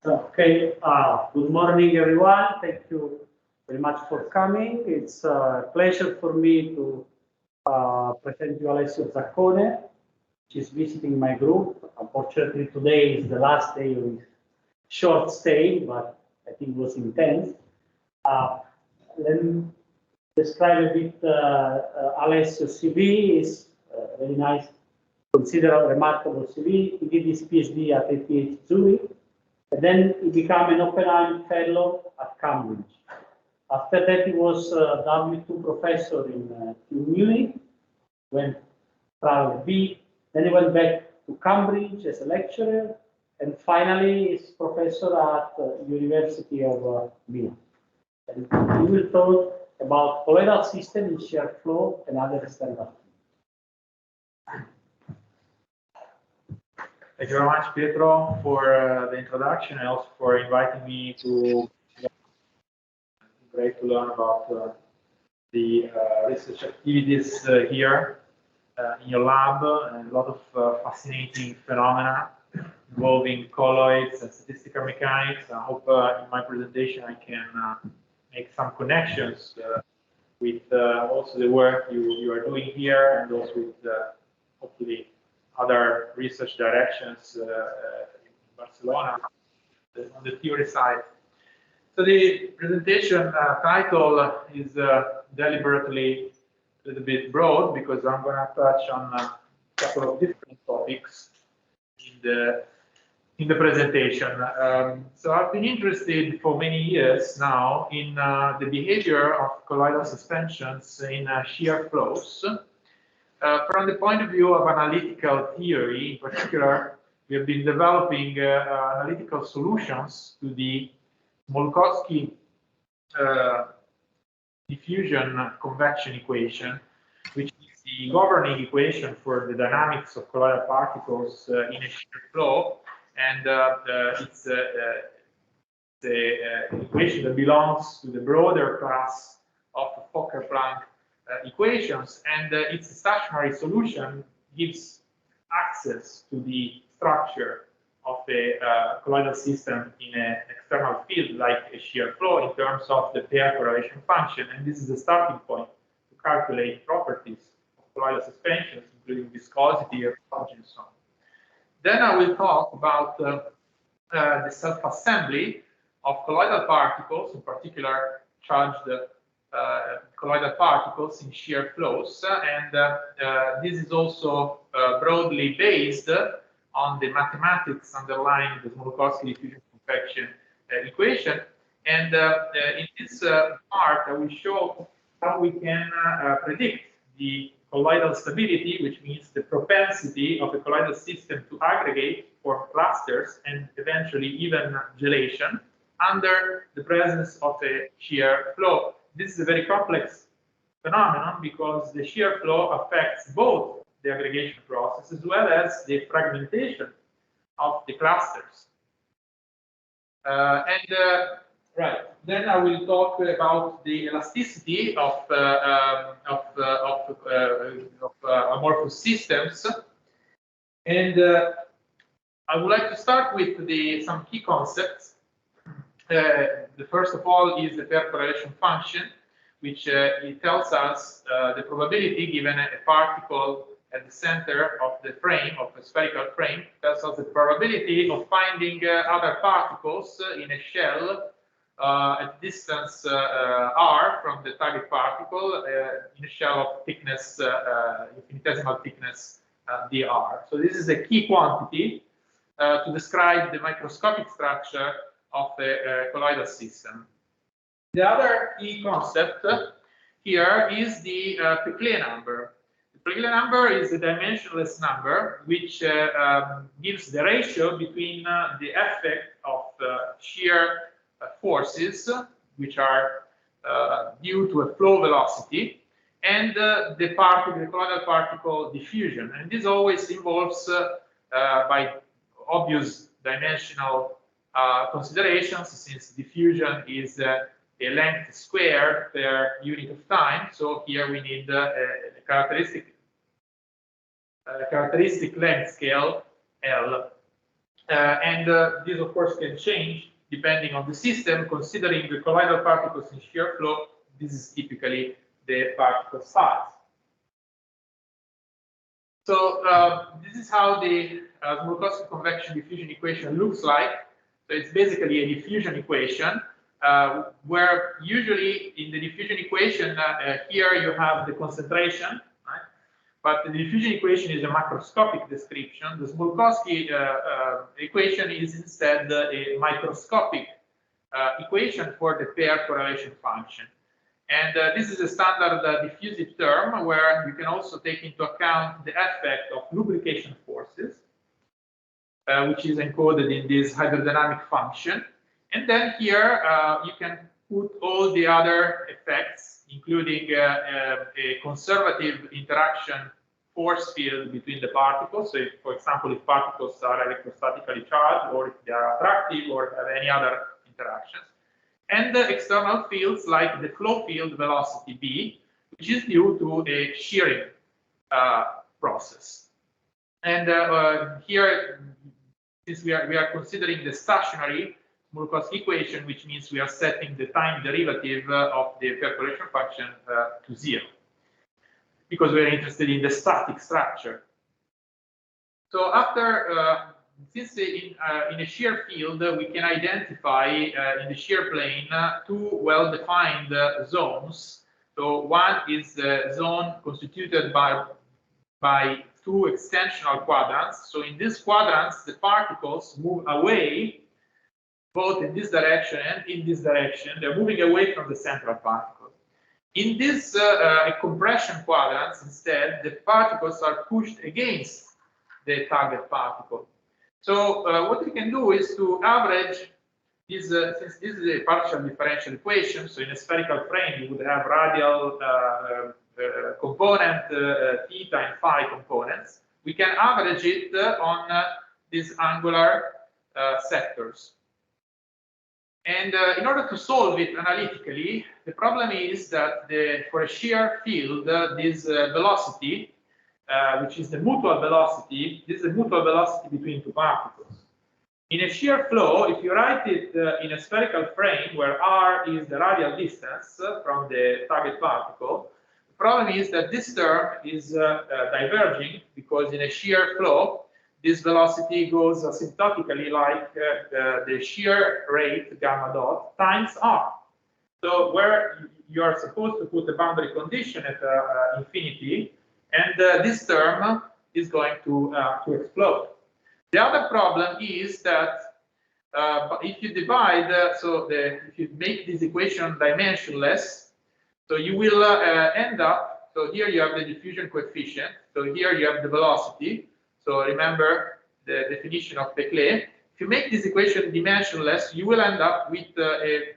Okay, good morning, everyone. Thank you very much for coming. It's a pleasure for me to present you Alessio Zaccone. She's visiting my group. Unfortunately, today is the last day of his short stay, but I think it was intense. Let me describe a bit Alessio's CV. Is very nice, considered a remarkable CV. He did his PhD at ETH Zurich. And then he became an Oppenheim Fellow at Cambridge. After that, he was a W2 professor in Munich, went traveled B. Then he went back to Cambridge as a lecturer, and finally is professor at University of Milan. And he will talk about colloidal system in shear flow and other standards. Thank you very much, Pietro, for the introduction and also for inviting me to. Great to learn about the research activities here in your lab, and a lot of fascinating phenomena involving colloids and statistical mechanics. I hope in my presentation I can make some connections with also the work you are doing here, and also with hopefully other research directions in Barcelona on the theory side. So the presentation title is deliberately a little bit broad because I'm going to touch on a couple of different topics in the presentation. So I've been interested for many years now in the behavior of colloidal suspensions in shear flows. From the point of view of analytical theory, in particular, we have been developing analytical solutions to the Smolkowski diffusion convection equation, which is the governing equation for the dynamics of colloidal particles in a shear flow, and it's the equation that belongs to the broader class of Fokker-Planck equations, and its stationary solution gives access to the structure of a colloidal system in an external field like a shear flow in terms of the perforation function, and this is the starting point to calculate properties of colloidal suspensions, including viscosity, reflectivity, and so on. Then I will talk about the self-assembly of colloidal particles, in particular charged colloidal particles in shear flows, and this is also broadly based on the mathematics underlying the Smolkowski diffusion convection equation. And in this part, I will show how we can predict the colloidal stability, which means the propensity of a colloidal system to aggregate, form clusters, and eventually even gelation under the presence of a shear flow. This is a very complex phenomenon because the shear flow affects both the aggregation process as well as the fragmentation of the clusters. Right, then I will talk about the elasticity of amorphous systems, and I would like to start with some key concepts. The first of all is the perforation function, which it tells us the probability given a particle at the center of the frame, of a spherical frame, tells us the probability of finding other particles in a shell at distance r from the target particle in a shell of thickness, infinitesimal thickness dr. So this is a key quantity to describe the microscopic structure of a colloidal system. The other key concept here is the Peclet number. The Peclet number is a dimensionless number which gives the ratio between the effect of shear forces, which are due to a flow velocity, and the colloidal particle diffusion. And this always involves, by obvious dimensional considerations, since diffusion is a length squared per unit of time. So here we need a characteristic length scale L. This, of course, can change depending on the system. Considering the colloidal particles in shear flow, this is typically the particle size. So this is how the Smolkowski convection diffusion equation looks like. So it's basically a diffusion equation where usually in the diffusion equation here you have the concentration, right? But the diffusion equation is a macroscopic description. The Smolkowski equation is instead a microscopic equation for the pair correlation function. And this is a standard diffusive term where you can also take into account the effect of lubrication forces, which is encoded in this hydrodynamic function. And then here you can put all the other effects, including a conservative interaction force field between the particles. So, if, for example, if particles are electrostatically charged, or if they are attractive, or have any other interactions. And the external fields like the flow field velocity B, which is due to a shearing process. And here, since we are considering the stationary Smolkowski equation, which means we are setting the time derivative of the perforation function to 0, because we are interested in the static structure. So after since in a shear field, we can identify in the shear plane two well-defined zones. So one is the zone constituted by two extensional quadrants. So in these quadrants, the particles move away, both in this direction and in this direction. They're moving away from the central particle. In these compression quadrants, instead, the particles are pushed against the target particle. So what we can do is to average this, since this is a partial differential equation, so in a spherical frame you would have radial component, theta and phi components. We can average it on these angular sectors. And in order to solve it analytically, the problem is that for a shear field, this velocity, which is the mutual velocity, this is the mutual velocity between two particles. In a shear flow, if you write it in a spherical frame where r is the radial distance from the target particle, the problem is that this term is diverging, because in a shear flow, this velocity goes asymptotically like the shear rate gamma dot times r. So where you are supposed to put a boundary condition at infinity, and this term is going to explode. The other problem is that if you divide, if you make this equation dimensionless, so you will end up, so here you have the diffusion coefficient, so here you have the velocity. So remember the definition of Peclet. If you make this equation dimensionless, you will end up with a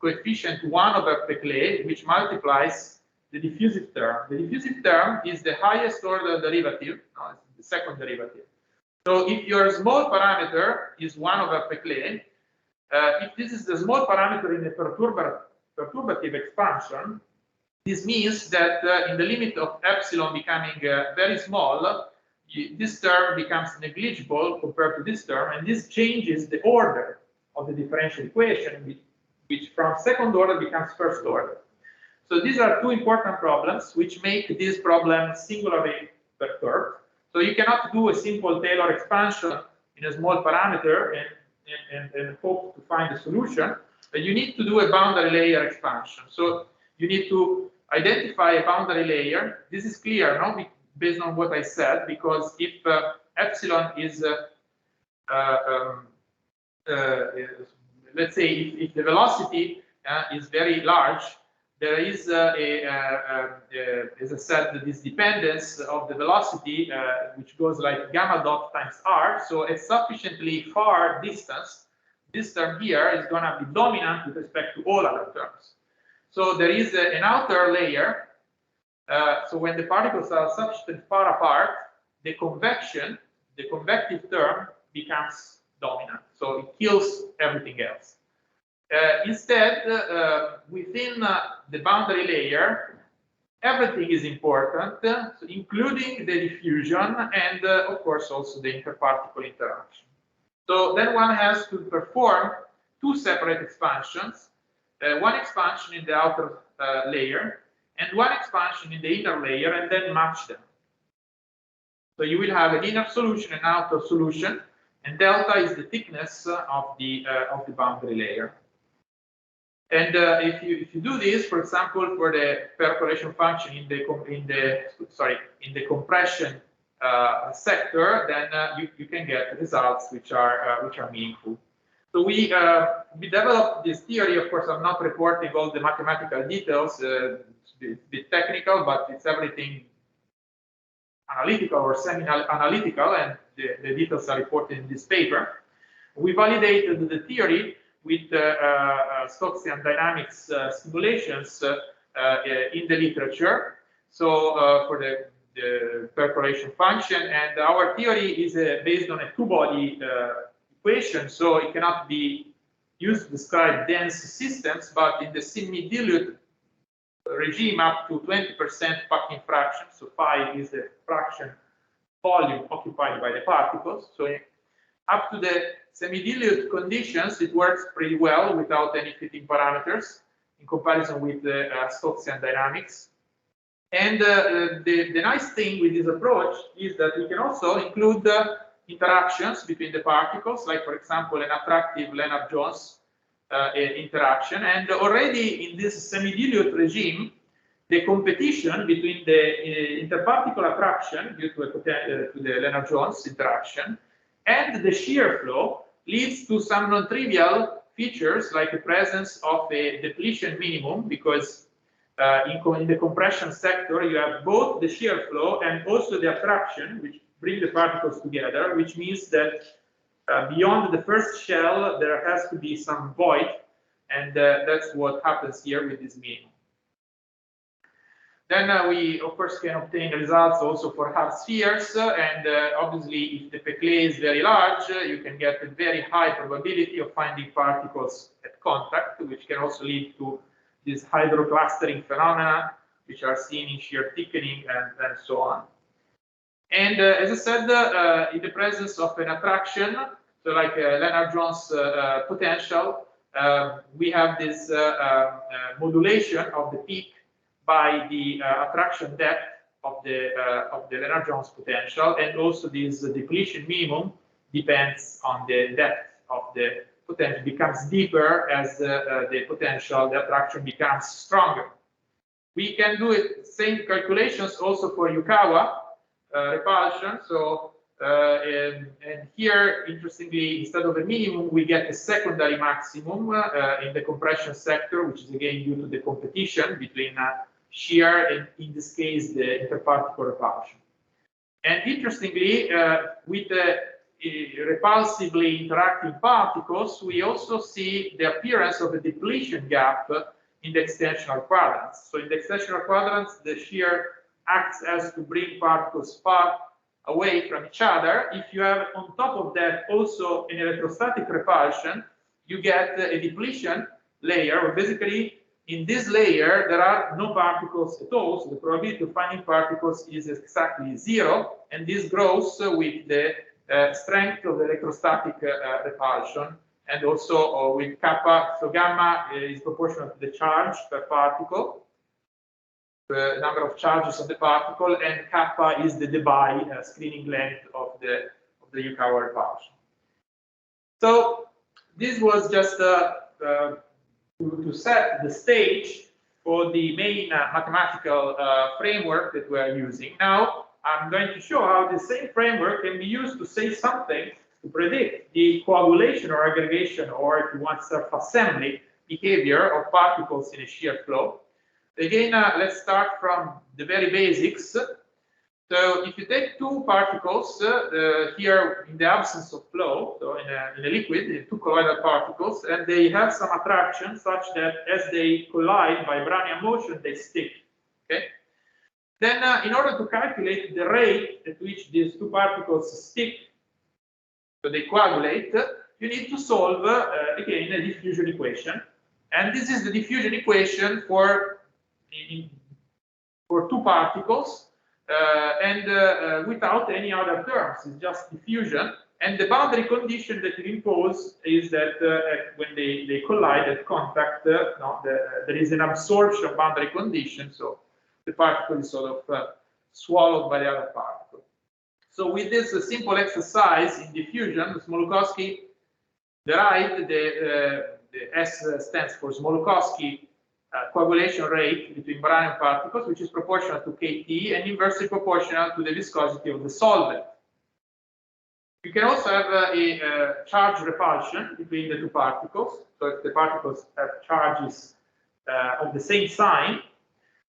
coefficient 1 over Peclet, which multiplies the diffusive term. The diffusive term is the highest order derivative, no, it's the second derivative. So if your small parameter is 1 over Peclet, if this is the small parameter in a perturbative expansion, this means that in the limit of epsilon becoming very small, this term becomes negligible compared to this term, and this changes the order of the differential equation, which from second order becomes first order. So these are two important problems which make this problem singularly perturbed. So you cannot do a simple Taylor expansion in a small parameter and hope to find a solution, but you need to do a boundary layer expansion. So you need to identify a boundary layer. This is clear, no? Based on what I said, because if epsilon is, let's say, if the velocity is very large, there is, as I said, this dependence of the velocity, which goes like gamma dot times r. So at sufficiently far distance, this term here is going to be dominant with respect to all other terms. So there is an outer layer. So when the particles are sufficiently far apart, the convective term becomes dominant. So it kills everything else. Instead, within the boundary layer, everything is important, so including the diffusion and, of course, also the interparticle interaction. So then one has to perform two separate expansions, one expansion in the outer layer and one expansion in the inner layer, and then match them. So you will have an inner solution and outer solution, and delta is the thickness of the boundary layer. And if you do this, for example, for the perforation function in the compression sector, then you can get results which are meaningful. So we developed this theory. Of course, I'm not reporting all the mathematical details. It's a bit technical, but it's everything analytical or semi-analytical, and the details are reported in this paper. We validated the theory with Stokesian dynamics simulations in the literature. So for the perforation function, and our theory is based on a two-body equation, so it cannot be used to describe dense systems, but in the semi-dilute regime up to 20% packing fraction, so phi is the fraction volume occupied by the particles. So up to the semi-dilute conditions, it works pretty well without any fitting parameters in comparison with the Stokesian dynamics. And the nice thing with this approach is that we can also include interactions between the particles, like, for example, an attractive Lennard-Jones interaction. And already in this semi-dilute regime, the competition between the interparticle attraction due to the Lennard-Jones interaction and the shear flow leads to some non-trivial features, like the presence of a depletion minimum, because in the compression sector you have both the shear flow and also the attraction, which bring the particles together, which means that beyond the first shell there has to be some void, and that's what happens here with this minimum. Then we, of course, can obtain results also for hard spheres, and obviously, if the Peclet is very large, you can get a very high probability of finding particles at contact, which can also lead to these hydroclustering phenomena, which are seen in shear thickening and so on. And as I said, in the presence of an attraction, so like a Lennard-Jones potential, we have this modulation of the peak by the attraction depth of the Lennard-Jones potential, and also this depletion minimum depends on the depth of the potential, becomes deeper as the potential, the attraction becomes stronger. We can do it, same calculations also for Yukawa repulsion. So and here, interestingly, instead of a minimum, we get a secondary maximum in the compression sector, which is again due to the competition between shear and, in this case, the interparticle repulsion. And interestingly, with the repulsively interacting particles, we also see the appearance of a depletion gap in the extensional quadrants. So in the extensional quadrants, the shear acts as to bring particles far away from each other. If you have on top of that also an electrostatic repulsion, you get a depletion layer, where basically in this layer there are no particles at all, so the probability of finding particles is exactly zero, and this grows with the strength of the electrostatic repulsion, and also with kappa. So gamma is proportional to the charge per particle, the number of charges on the particle, and kappa is the Debye screening length of the Yukawa repulsion. So this was just to set the stage for the main mathematical framework that we are using. Now, I'm going to show how the same framework can be used to say something to predict the coagulation or aggregation, or if you want self-assembly behavior of particles in a shear flow. Again, let's start from the very basics. So if you take two particles here in the absence of flow, so in a liquid, two colloidal particles, and they have some attraction such that as they collide by Brownian motion, they stick. Okay. Then, in order to calculate the rate at which these two particles stick, so they coagulate, you need to solve again a diffusion equation, and this is the diffusion equation for two particles. And without any other terms, it's just diffusion. And the boundary condition that you impose is that when they collide at contact, there is an absorption boundary condition, so the particle is sort of swallowed by the other particle. So with this simple exercise in diffusion, Smoluchowski derived the S stands for Smoluchowski coagulation rate between baronium particles, which is proportional to Kt and inversely proportional to the viscosity of the solvent. You can also have a charge repulsion between the two particles. So if the particles have charges of the same sign,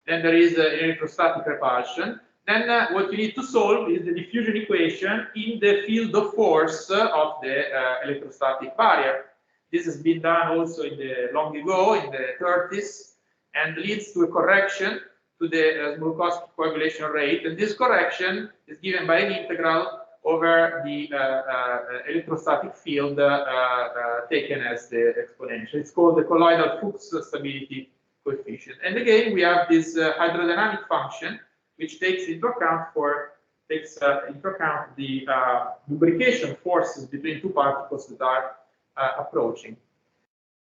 then there is an electrostatic repulsion. Then what you need to solve is the diffusion equation in the field of force of the electrostatic barrier. This has been done also in the long ago, in the 30s, and leads to a correction to the Smoluchowski coagulation rate. And this correction is given by an integral over the electrostatic field taken as the exponential. It's called the colloidal Fuchs stability coefficient. And again, we have this hydrodynamic function, which takes into account the lubrication forces between two particles that are approaching.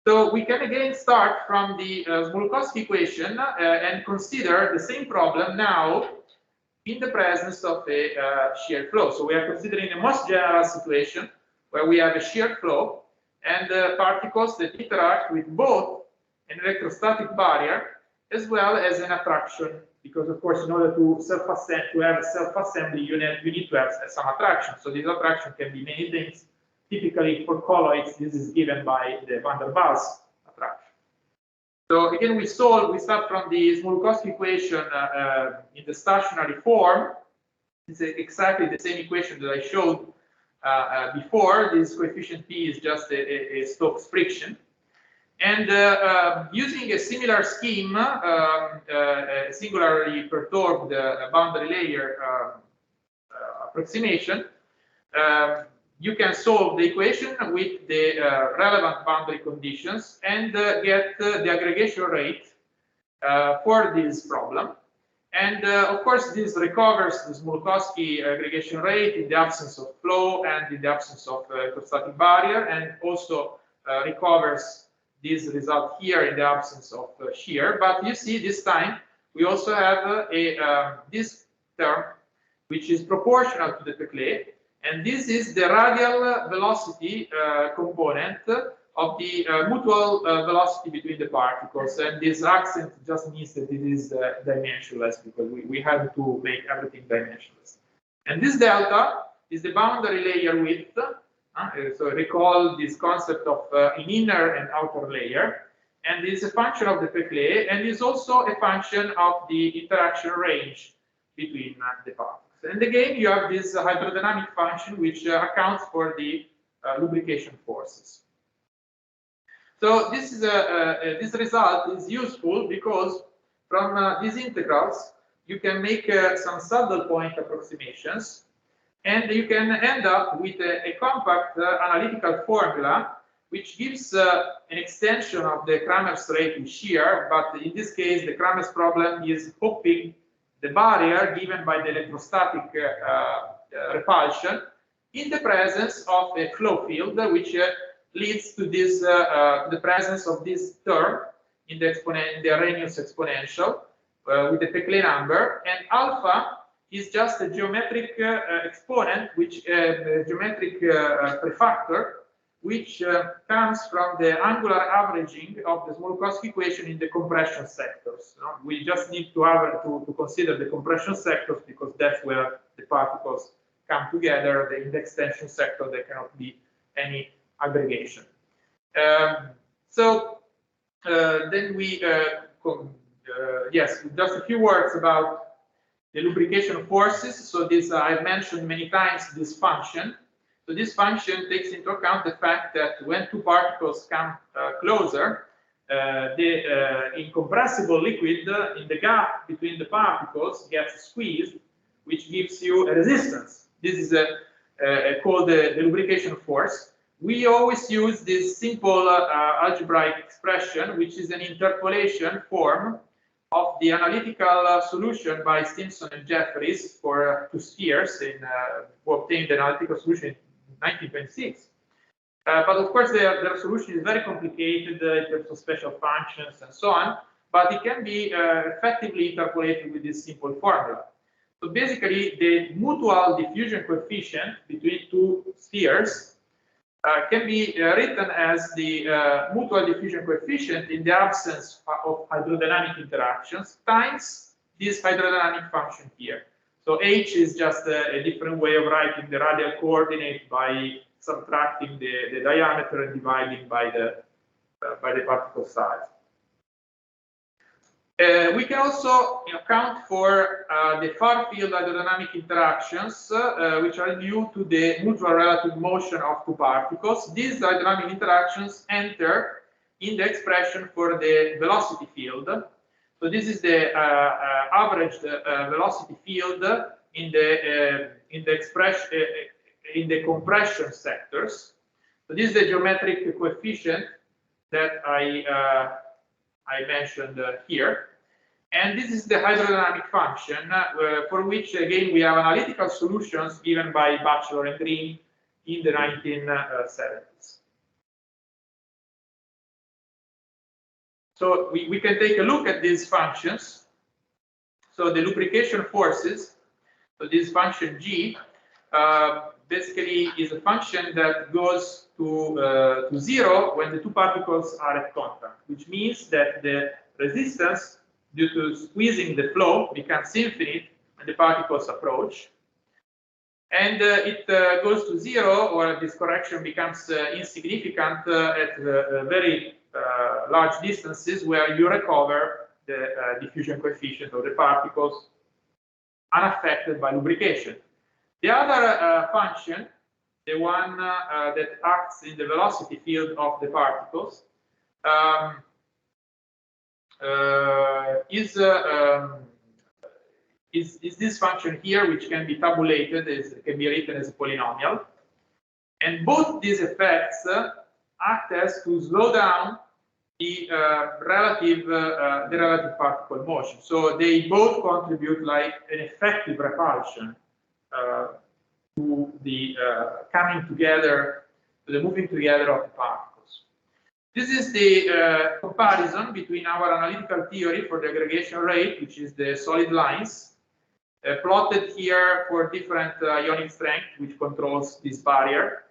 So we can again start from the Smoluchowski equation and consider the same problem now in the presence of a shear flow. So we are considering a most general situation where we have a shear flow and particles that interact with both an electrostatic barrier as well as an attraction, because of course in order to have a self-assembly you need to have some attraction. So this attraction can be many things. Typically for colloids this is given by the van der Waals attraction. So again, we start from the Smoluchowski equation in the stationary form. It's exactly the same equation that I showed before. This coefficient P is just a Stokes friction. And using a similar scheme, a singularly perturbed boundary layer approximation, you can solve the equation with the relevant boundary conditions and get the aggregation rate for this problem. And of course, this recovers the Smoluchowski aggregation rate in the absence of flow and in the absence of electrostatic barrier, and also recovers this result here in the absence of shear. But you see, this time we also have this term, which is proportional to the Peclet. And this is the radial velocity component of the mutual velocity between the particles. And this accent just means that it is dimensionless, because we have to make everything dimensionless. And this delta is the boundary layer width. So recall this concept of an inner and outer layer. And it's a function of the Peclet, and is also a function of the interaction range between the particles. And again, you have this hydrodynamic function, which accounts for the lubrication forces. So this is this result is useful because from these integrals you can make some saddle point approximations, and you can end up with a compact analytical formula which gives an extension of the Kramer's rate in shear. But in this case, the Kramer's problem is hopping the barrier given by the electrostatic repulsion in the presence of a flow field, which leads to this the presence of this term in the Arrhenius exponential with the Peclet number, and alpha is just a geometric exponent, which geometric prefactor, which comes from the angular averaging of the Smoluchowski equation in the compression sectors. We just need to consider the compression sectors, because that's where the particles come together. In the extension sector, there cannot be any aggregation. Then we, yes, just a few words about the lubrication forces. So this, I've mentioned many times this function. So this function takes into account the fact that when two particles come closer, the incompressible liquid in the gap between the particles gets squeezed, which gives you a resistance. This is called the lubrication force. We always use this simple algebraic expression, which is an interpolation form of the analytical solution by Stimson and Jeffries for two spheres, who obtained an analytical solution 1926. But of course, their solution is very complicated in terms of special functions and so on, but it can be effectively interpolated with this simple formula. So basically, the mutual diffusion coefficient between two spheres can be written as the mutual diffusion coefficient in the absence of hydrodynamic interactions times this hydrodynamic function here. So h is just a different way of writing the radial coordinate by subtracting the diameter and dividing by the particle size. We can also account for the far-field hydrodynamic interactions, which are due to the mutual relative motion of two particles. These hydrodynamic interactions enter in the expression for the velocity field. So this is the averaged velocity field in the expression in the compression sectors. So this is the geometric coefficient that I mentioned here. And this is the hydrodynamic function for which, again, we have analytical solutions given by Batchelor and Green in the 1970s. So we can take a look at these functions. So the lubrication forces, so this function G, basically is a function that goes to 0 when the two particles are at contact, which means that the resistance due to squeezing the flow becomes infinite when the particles approach. And it goes to 0, or this correction becomes insignificant at very large distances where you recover the diffusion coefficient of the particles unaffected by lubrication. The other function, the one that acts in the velocity field of the particles, is this function here, which can be tabulated, can be written as a polynomial. And both these effects act as to slow down the relative particle motion. So they both contribute like an effective repulsion to the coming together, to the moving together of the particles. This is the comparison between our analytical theory for the aggregation rate, which is the solid lines, plotted here for different ionic strength, which controls this barrier,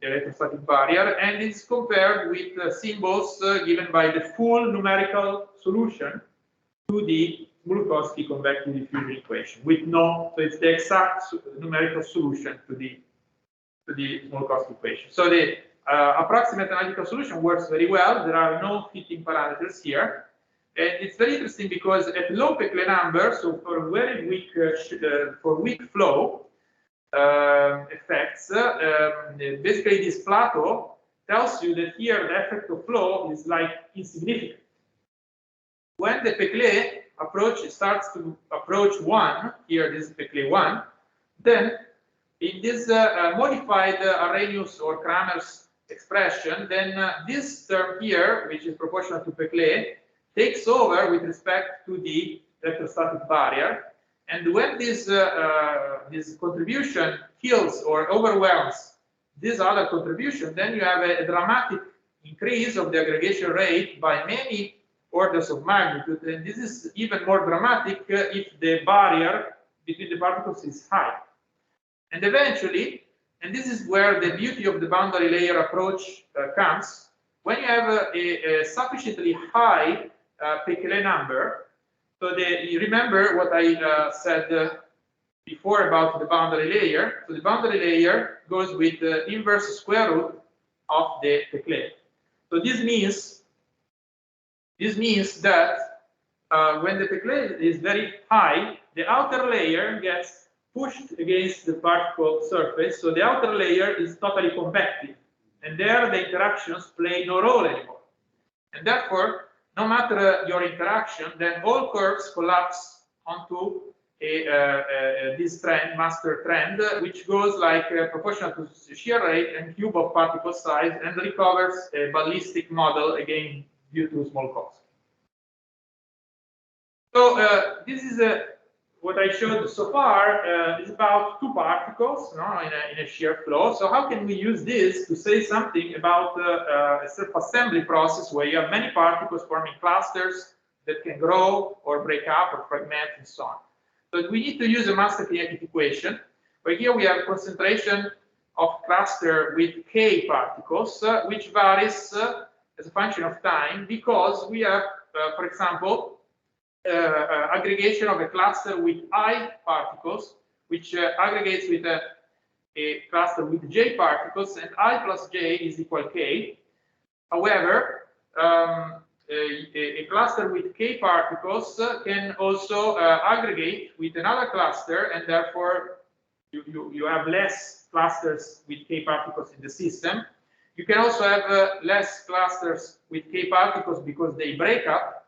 the electrostatic barrier, and it's compared with symbols given by the full numerical solution to the Smolkowski convective diffusion equation with no, so it's the exact numerical solution to the Smolkowski equation. So the approximate analytical solution works very well. There are no fitting parameters here. And it's very interesting because at low Peclet number, so for very weak, flow effects, basically this plateau tells you that here the effect of flow is like insignificant. When the Peclet approach starts to approach 1, here this is Peclet 1, then in this modified Arrhenius or Kramer's expression, then this term here, which is proportional to Peclet, takes over with respect to the electrostatic barrier. And when this contribution kills or overwhelms this other contribution, then you have a dramatic increase of the aggregation rate by many orders of magnitude. And this is even more dramatic if the barrier between the particles is high. And eventually, and this is where the beauty of the boundary layer approach comes, when you have a sufficiently high Peclet number, so you remember what I said before about the boundary layer. So the boundary layer goes with the inverse square root of the Peclet. So this means that when the Peclet is very high, the outer layer gets pushed against the particle surface, so the outer layer is totally convective, and there the interactions play no role anymore. And therefore, no matter your interaction, then all curves collapse onto this trend, master trend, which goes like proportional to shear rate and cube of particle size, and recovers a ballistic model again due to Smolkowski. So this is what I showed so far is about two particles, no, in a shear flow. So how can we use this to say something about a self-assembly process where you have many particles forming clusters that can grow or break up or fragment and so on? So we need to use a master kinetic equation, where here we have concentration of cluster with k particles, which varies as a function of time, because we have, for example, aggregation of a cluster with I particles, which aggregates with a cluster with J particles, and I plus J is equal K. However, a cluster with K particles can also aggregate with another cluster, and therefore you have less clusters with K particles in the system. You can also have less clusters with K particles because they break up,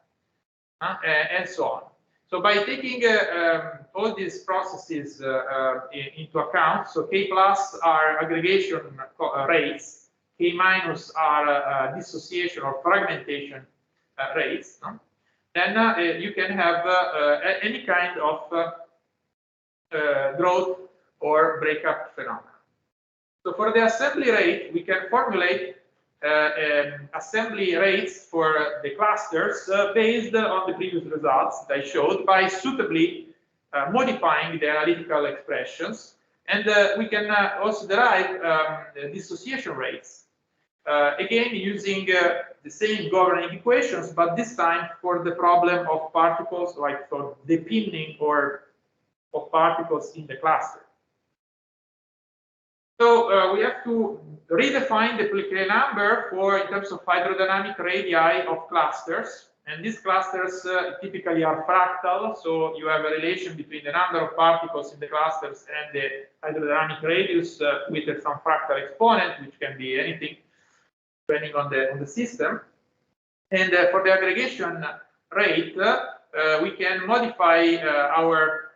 and so on. So by taking all these processes into account, so K plus are aggregation rates, K minus are dissociation or fragmentation rates, then you can have any kind of growth or breakup phenomena. So for the assembly rate, we can formulate assembly rates for the clusters based on the previous results that I showed by suitably modifying the analytical expressions. And we can also derive dissociation rates, again using the same governing equations, but this time for the problem of particles, like for the pinning or of particles in the cluster. So we have to redefine the Poincare number for in terms of hydrodynamic radii of clusters, and these clusters typically are fractal. So you have a relation between the number of particles in the clusters and the hydrodynamic radius with some fractal exponent, which can be anything depending on the system. And for the aggregation rate, we can modify our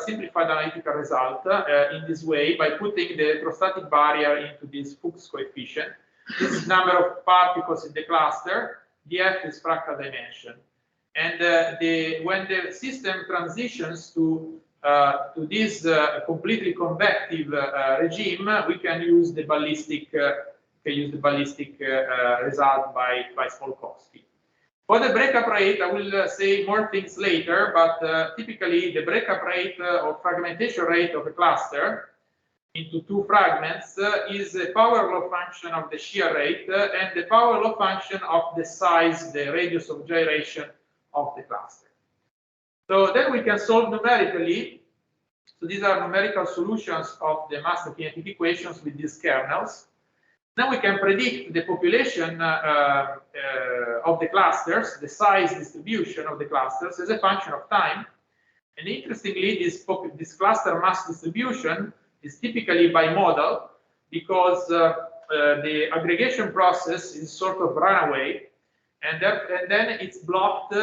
simplified analytical result in this way by putting the electrostatic barrier into this Fuchs coefficient. This is number of particles in the cluster. dF is fractal dimension. And when the system transitions to this completely convective regime, we can use the ballistic result by Smolkowski. For the breakup rate, I will say more things later, but typically the breakup rate or fragmentation rate of a cluster into two fragments is a power law function of the shear rate and the power law function of the size, the radius of gyration of the cluster. So then we can solve numerically. So these are numerical solutions of the master kinetic equations with these kernels. Then we can predict the population of the clusters, the size distribution of the clusters as a function of time. And interestingly, this cluster mass distribution is typically bimodal because the aggregation process is sort of runaway, and then it's blocked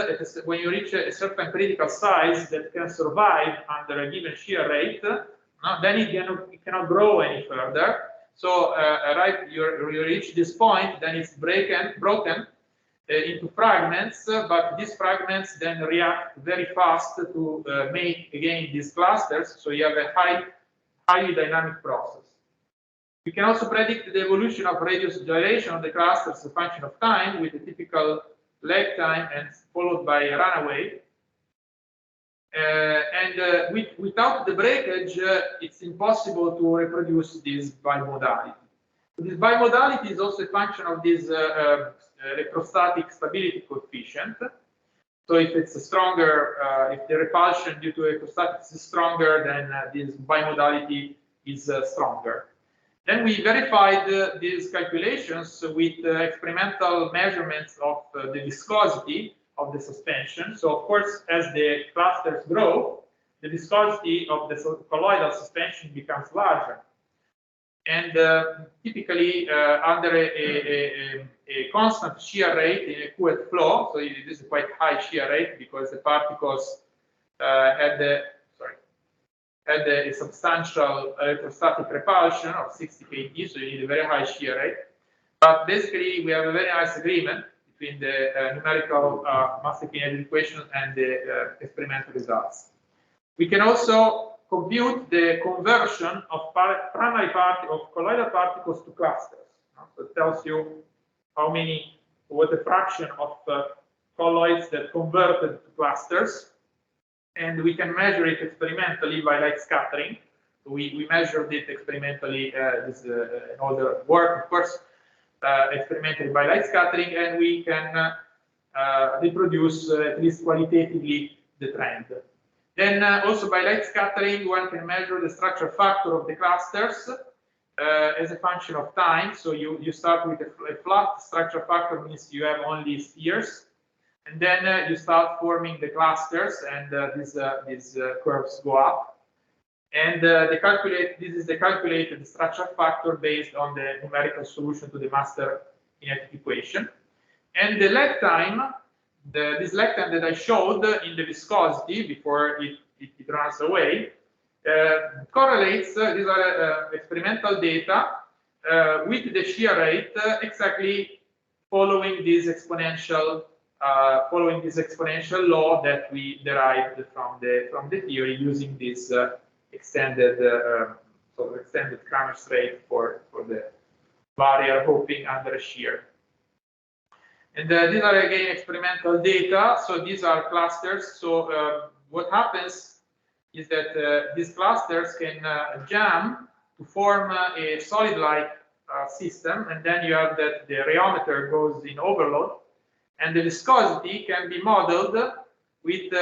when you reach a certain critical size that can survive under a given shear rate. Then it cannot grow any further. So you reach this point, then it's broken into fragments, but these fragments then react very fast to make again these clusters. So you have a highly dynamic process. We can also predict the evolution of radius gyration of the clusters as a function of time with a typical lag time and followed by a runaway. Without the breakage, it's impossible to reproduce this bimodality. So this bimodality is also a function of this electrostatic stability coefficient. So if it's stronger, if the repulsion due to electrostatics is stronger, then this bimodality is stronger. Then we verified these calculations with experimental measurements of the viscosity of the suspension. So of course, as the clusters grow, the viscosity of the colloidal suspension becomes larger. And typically under a constant shear rate in a Couette flow, so this is a quite high shear rate because the particles had a substantial electrostatic repulsion of 60 kT, so you need a very high shear rate. But basically, we have a very nice agreement between the numerical master kinetic equation and the experimental results. We can also compute the conversion of primary of colloidal particles to clusters. So it tells you what the fraction of colloids that converted to clusters, and we can measure it experimentally by light scattering. We measured it experimentally, in all the work, of course, experimentally by light scattering, and we can reproduce, at least qualitatively, the trend. Then also by light scattering, one can measure the structure factor of the clusters as a function of time. So you start with a flat structure factor, means you have only spheres, and then you start forming the clusters, and these curves go up. And this is the calculated structure factor based on the numerical solution to the master kinetic equation. And the lag time, this lag time that I showed in the viscosity before it runs away, correlates, these are experimental data, with the shear rate, exactly following this exponential law that we derived from the theory, using this extended Cramer's rate for the barrier hopping under shear. And these are again experimental data. So these are clusters. So what happens is that these clusters can jam to form a solid-like system, and then you have that the rheometer goes in overload, and the viscosity can be modeled with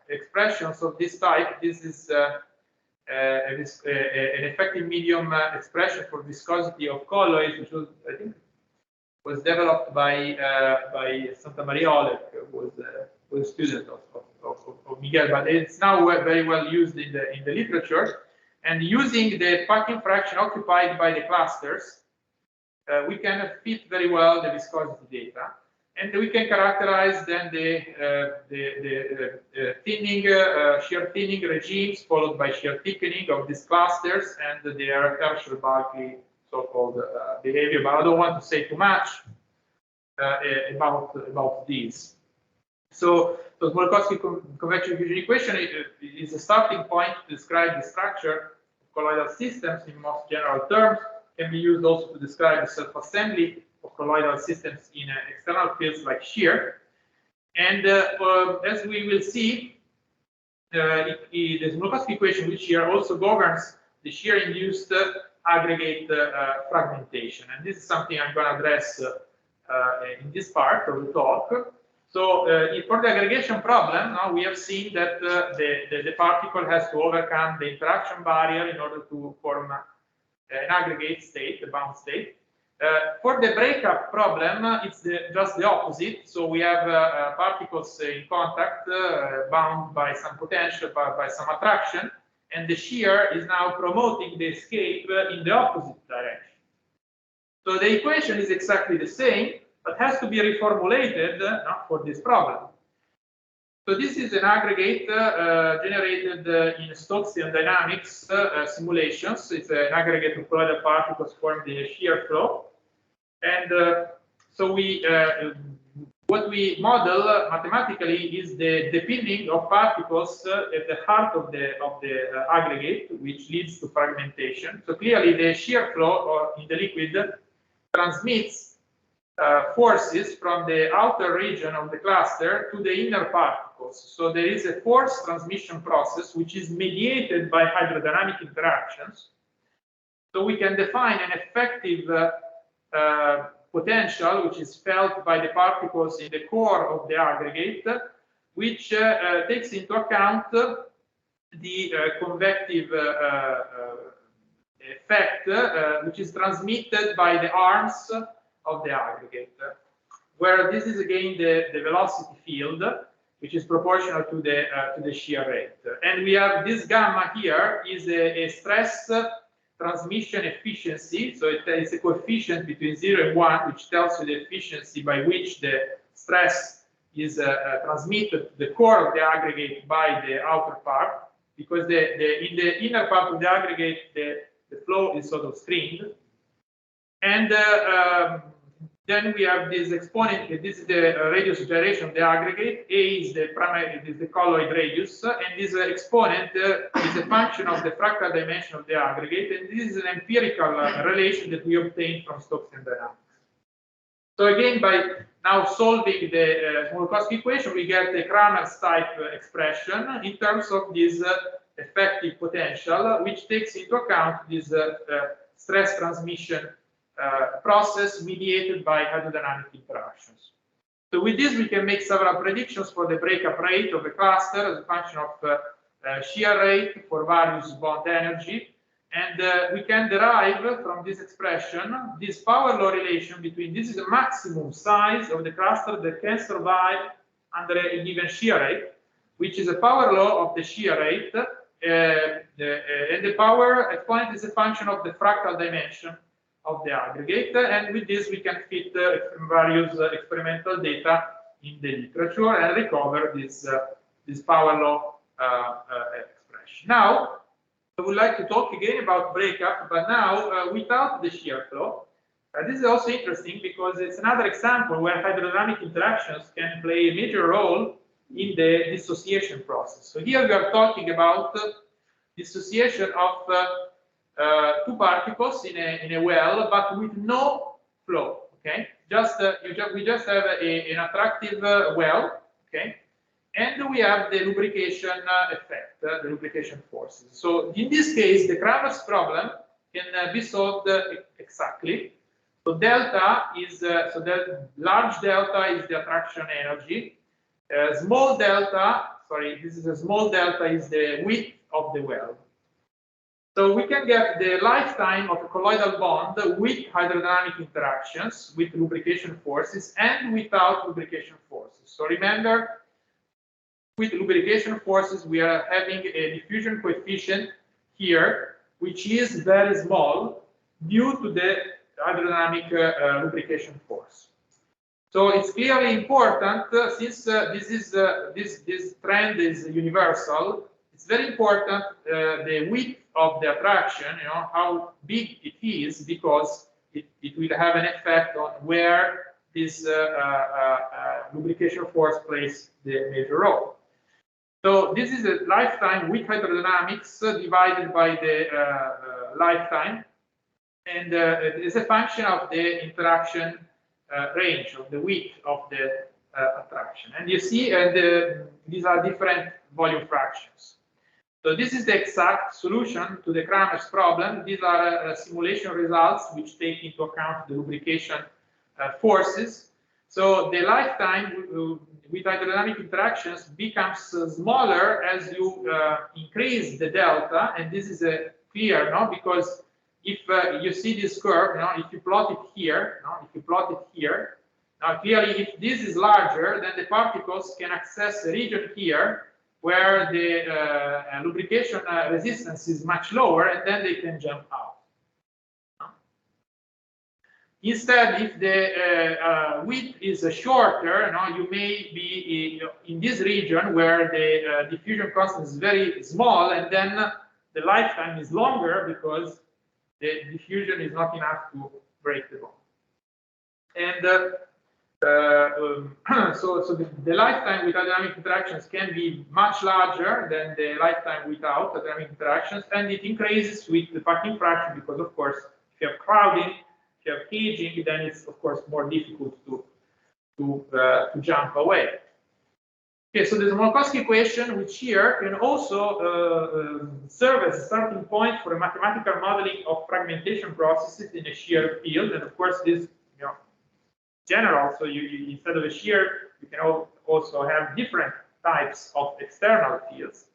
expressions of this type. This is an effective medium expression for viscosity of colloids, which was, I think, was developed by Santa Maria Oleg, who was a student of Miguel, but it's now very well used in the literature. And using the packing fraction occupied by the clusters, we can fit very well the viscosity data, and we can characterize then the thinning, shear thinning regimes, followed by shear thickening of these clusters and their Herschel-Balke so-called behavior. But I don't want to say too much about these. So the Smolkowski convection diffusion equation is a starting point to describe the structure of colloidal systems in most general terms. Can be used also to describe the self-assembly of colloidal systems in external fields like shear. And as we will see, the Smolkowski equation with shear also governs the shear-induced aggregate fragmentation. And this is something I'm going to address in this part of the talk. So for the aggregation problem, now we have seen that the particle has to overcome the interaction barrier in order to form an aggregate state, a bound state. For the breakup problem, it's just the opposite. So we have particles in contact, bound by some potential, by some attraction, and the shear is now promoting the escape in the opposite direction. So the equation is exactly the same, but has to be reformulated for this problem. So this is an aggregate generated in Stokesian dynamics simulations. It's an aggregate of colloidal particles formed in a shear flow. And so what we model mathematically is the depinning of particles at the heart of the aggregate, which leads to fragmentation. So clearly the shear flow in the liquid transmits forces from the outer region of the cluster to the inner particles. So there is a force transmission process which is mediated by hydrodynamic interactions. So we can define an effective potential which is felt by the particles in the core of the aggregate, which takes into account the convective effect which is transmitted by the arms of the aggregate, where this is again the velocity field, which is proportional to the shear rate. And we have this gamma here is a stress transmission efficiency. So it is a coefficient between 0 and 1, which tells you the efficiency by which the stress is transmitted to the core of the aggregate by the outer part, because in the inner part of the aggregate the flow is sort of stringed. And then we have this exponent. This is the radius gyration of the aggregate. A is the primary, is the colloid radius, and this exponent is a function of the fractal dimension of the aggregate. And this is an empirical relation that we obtained from Stokesian dynamics. So again, by now solving the Smoluchowski equation, we get the Kramer's type expression in terms of this effective potential, which takes into account this stress transmission process mediated by hydrodynamic interactions. So with this, we can make several predictions for the breakup rate of a cluster as a function of shear rate for various bond energy. And we can derive from this expression this power law relation between this is the maximum size of the cluster that can survive under a given shear rate, which is a power law of the shear rate, and the power exponent is a function of the fractal dimension of the aggregate. And with this, we can fit various experimental data in the literature and recover this power law expression. Now, I would like to talk again about breakup, but now without the shear flow. This is also interesting because it's another example where hydrodynamic interactions can play a major role in the dissociation process. So here we are talking about dissociation of two particles in a well, but with no flow. Okay, we just have an attractive well. Okay. And we have the lubrication effect, the lubrication forces. So in this case, the Kramer's problem can be solved exactly. So delta is so that large delta is the attraction energy. Small delta, sorry, this is a small delta is the width of the well. So we can get the lifetime of a colloidal bond with hydrodynamic interactions, with lubrication forces, and without lubrication forces. So remember, with lubrication forces, we are having a diffusion coefficient here, which is very small due to the hydrodynamic lubrication force. So it's clearly important, since this trend is universal. It's very important the width of the attraction, how big it is, because it will have an effect on where this lubrication force plays the major role. So this is a lifetime with hydrodynamics divided by the lifetime, and it is a function of the interaction range, of the width of the attraction. And you see, these are different volume fractions. So this is the exact solution to the Kramer's problem. These are simulation results which take into account the lubrication forces. So the lifetime with hydrodynamic interactions becomes smaller as you increase the delta, and this is clear, no? Because if you see this curve, if you plot it here, now clearly if this is larger, then the particles can access a region here where the lubrication resistance is much lower, and then they can jump out. Instead, if the width is shorter, you may be in this region where the diffusion constant is very small, and then the lifetime is longer because the diffusion is not enough to break the bond. And so the lifetime with hydrodynamic interactions can be much larger than the lifetime without hydrodynamic interactions, and it increases with the packing fraction because, of course, if you have crowding, if you have caging, then it's of course more difficult to jump away. Okay, so the Smoluchowski equation with shear can also serve as a starting point for a mathematical modeling of fragmentation processes in a shear field, and of course this, general. So you instead of a shear, you can also have different types of external fields.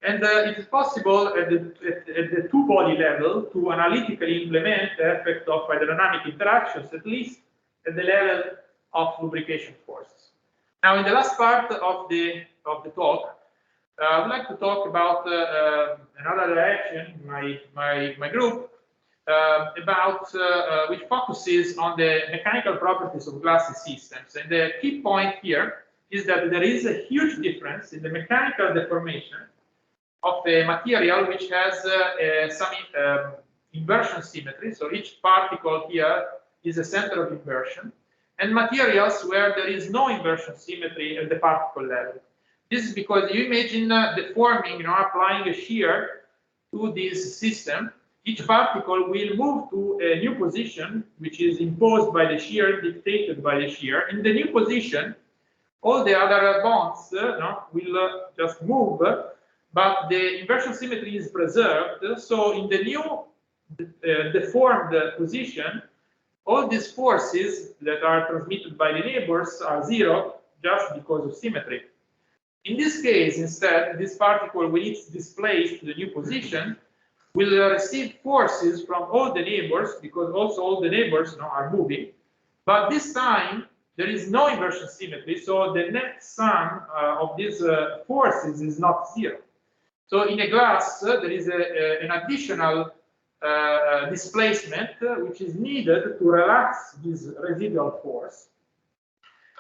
And it is possible at the two-body level to analytically implement the effect of hydrodynamic interactions, at least at the level of lubrication forces. Now, in the last part of the talk, I would like to talk about another direction in my group about which focuses on the mechanical properties of glassy systems. And the key point here is that there is a huge difference in the mechanical deformation of a material which has some inversion symmetry. So each particle here is a center of inversion, and materials where there is no inversion symmetry at the particle level. This is because you imagine deforming, applying a shear to this system. Each particle will move to a new position, which is imposed by the shear, dictated by the shear. In the new position, all the other bonds will just move, but the inversion symmetry is preserved. So in the new deformed position, all these forces that are transmitted by the neighbors are zero just because of symmetry. In this case, instead, this particle, when it's displaced to the new position, will receive forces from all the neighbors, because also all the neighbors are moving. But this time, there is no inversion symmetry, so the net sum of these forces is not zero. So in a glass, there is an additional displacement which is needed to relax this residual force.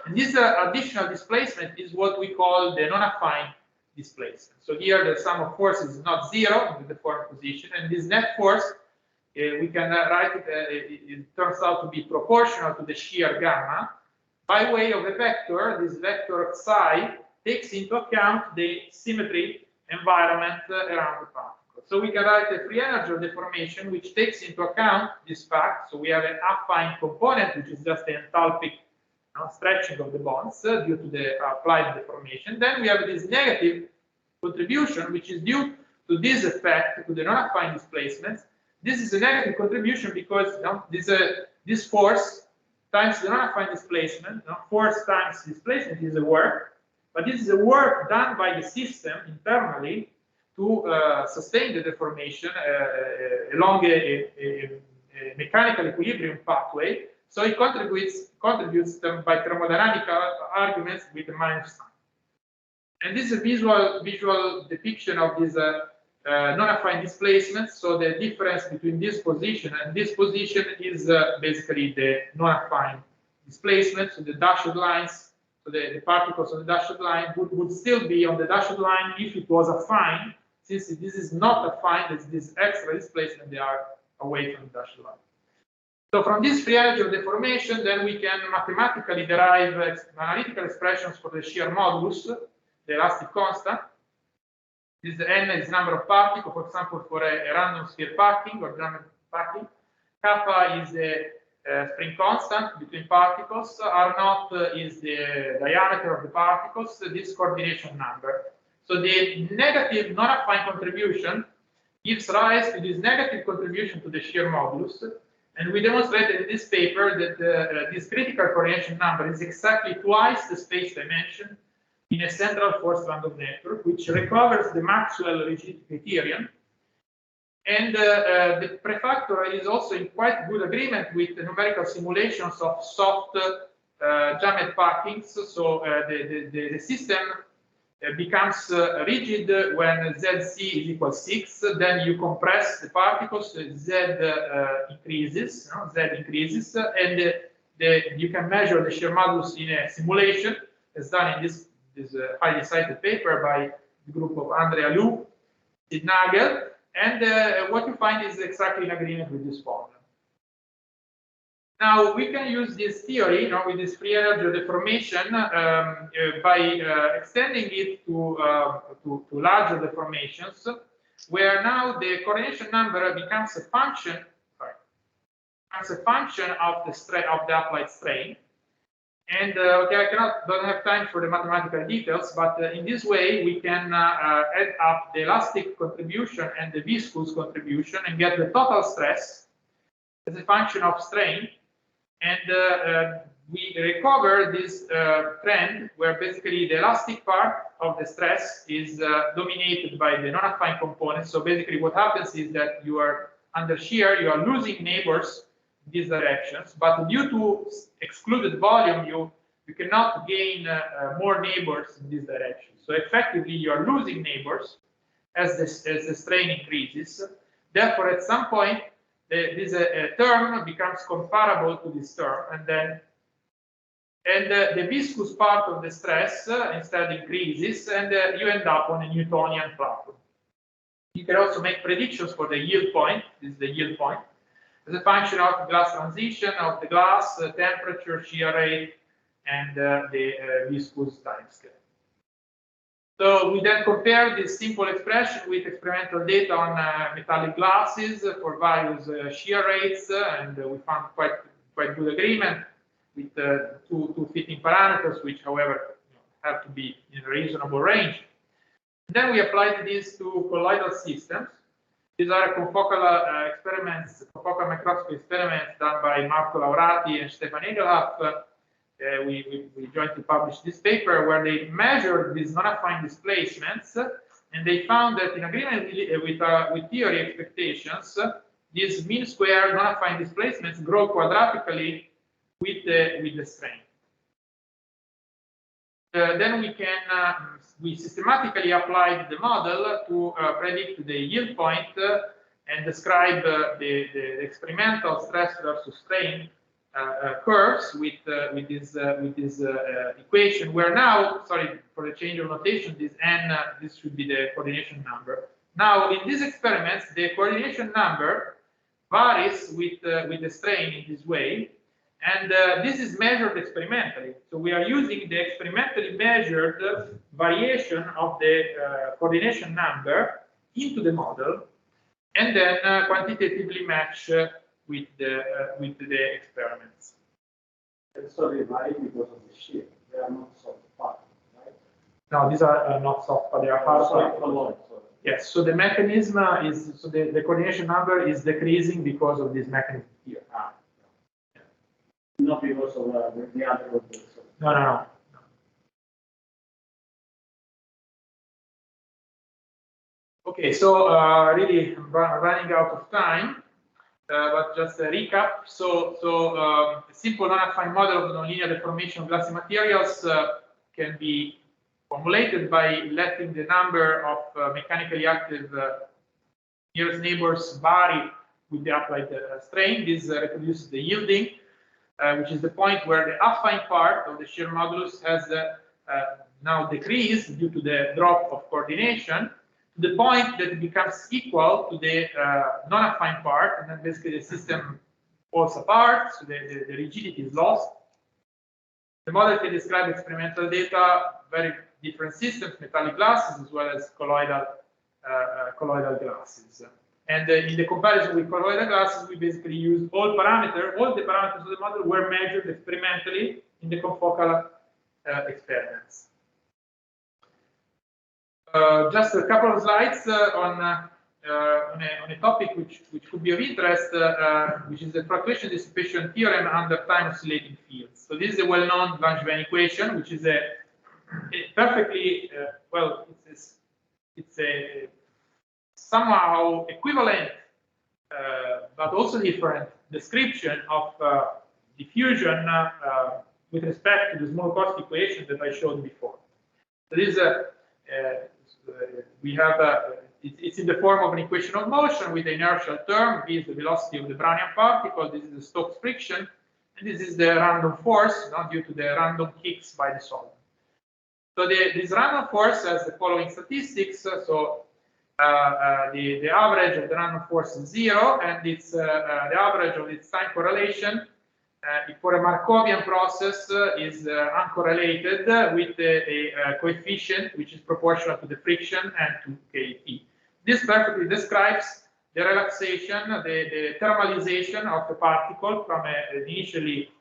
And this additional displacement is what we call the non-affine displacement. So here the sum of forces is not zero in the deformed position, and this net force, we can write it, it turns out to be proportional to the shear gamma. By way of a vector, this vector psi takes into account the symmetry environment around the particle. So we can write a free energy of deformation which takes into account this fact. So we have an affine component, which is just the enthalpic stretching of the bonds due to the applied deformation. Then we have this negative contribution, which is due to this effect, to the non-affine displacements. This is a negative contribution because this force times the non-affine displacement, force times displacement is a work, but this is a work done by the system internally to sustain the deformation along a mechanical equilibrium pathway. So it contributes them by thermodynamic arguments with a minus sign. And this is a visual depiction of these non-affine displacements. So the difference between this position and this position is basically the non-affine displacement. So the dashed lines, so the particles on the dashed line would still be on the dashed line if it was affine. Since this is not affine, it's this extra displacement, they are away from the dashed line. So from this free energy of deformation, then we can mathematically derive analytical expressions for the shear modulus, the elastic constant. This n is number of particles, for example, for a random sphere packing or Drummond packing. Kappa is the spring constant between particles. R naught is the diameter of the particles, this coordination number. So the negative non-affine contribution gives rise to this negative contribution to the shear modulus. And we demonstrated in this paper that this critical coordination number is exactly twice the space dimension in a central force random network, which recovers the Maxwell rigidity criterion. And the prefactor is also in quite good agreement with the numerical simulations of soft jammed packings. So the system becomes rigid when ZC is equal to 6. Then you compress the particles, Z increases, and you can measure the shear modulus in a simulation, as done in this highly cited paper by the group of Andrea Lu, Sid Nagel, and what you find is exactly in agreement with this formula. Now we can use this theory, with this free energy deformation, by extending it to larger deformations, where now the coordination number becomes a function, of the applied strain. And okay, don't have time for the mathematical details, but in this way we can add up the elastic contribution and the viscous contribution and get the total stress as a function of strain. And we recover this trend where basically the elastic part of the stress is dominated by the non-affine component. So basically what happens is that you are under shear, you are losing neighbors in these directions, but due to excluded volume, you cannot gain more neighbors in this direction. So effectively you are losing neighbors as the strain increases. Therefore, at some point, this term becomes comparable to this term, and the viscous part of the stress instead increases, and you end up on a Newtonian plateau. You can also make predictions for the yield point. This is the yield point, as a function of glass transition, of the glass, temperature, shear rate, and the viscous timescale. So we then compare this simple expression with experimental data on metallic glasses for various shear rates, and we found quite good agreement with two fitting parameters, which, however, have to be in a reasonable range. And then we applied this to colloidal systems. These are confocal experiments, confocal microscopy experiments done by Marco Laurati and Stefan Egelhaf. We jointly published this paper where they measured these non-affine displacements, and they found that in agreement with theory expectations, these mean square non-affine displacements grow quadratically with the strain. Then we systematically applied the model to predict the yield point and describe the experimental stress versus strain curves with this equation. Where now, sorry for the change of notation, this n, this should be the coordination number. Now, in these experiments, the coordination number varies with the strain in this way, and this is measured experimentally. So we are using the experimentally measured variation of the coordination number into the model, and then quantitatively match with the experiments. So they vary because of the shear. They are not soft particles, right? No, these are not soft, but they are hard particles. Yes. So the mechanism is, so the coordination number is decreasing because of this mechanism here. Not because of the other of this. No. Okay, so really I'm running out of time. But just a recap. So a simple non-affine model of nonlinear deformation of glassy materials can be formulated by letting the number of mechanically active nearest neighbors vary with the applied strain. This reproduces the yielding, which is the point where the affine part of the shear modulus has now decreased due to the drop of coordination, to the point that it becomes equal to the non-affine part, and then basically the system falls apart, so the rigidity is lost. The model can describe experimental data, very different systems, metallic glasses, as well as colloidal glasses. And in the comparison with colloidal glasses, we basically use all the parameters of the model were measured experimentally in the confocal experiments. Just a couple of slides on a topic which could be of interest, which is the fluctuation dissipation theorem under time oscillating fields. So this is a well-known Langevin equation, which is a perfectly well, it's a somehow equivalent but also different description of diffusion with respect to the small cost equation that I showed before. So this is we have it's in the form of an equation of motion with the inertial term. V is the velocity of the Brownian particle. This is the Stokes friction, and this is the random force due to the random kicks by the solvent. So this random force has the following statistics. So the average of the random force is 0, and it's the average of its time correlation for a Markovian process is uncorrelated with a coefficient which is proportional to the friction and to Kt. This perfectly describes the relaxation, the thermalization of the particle from an initially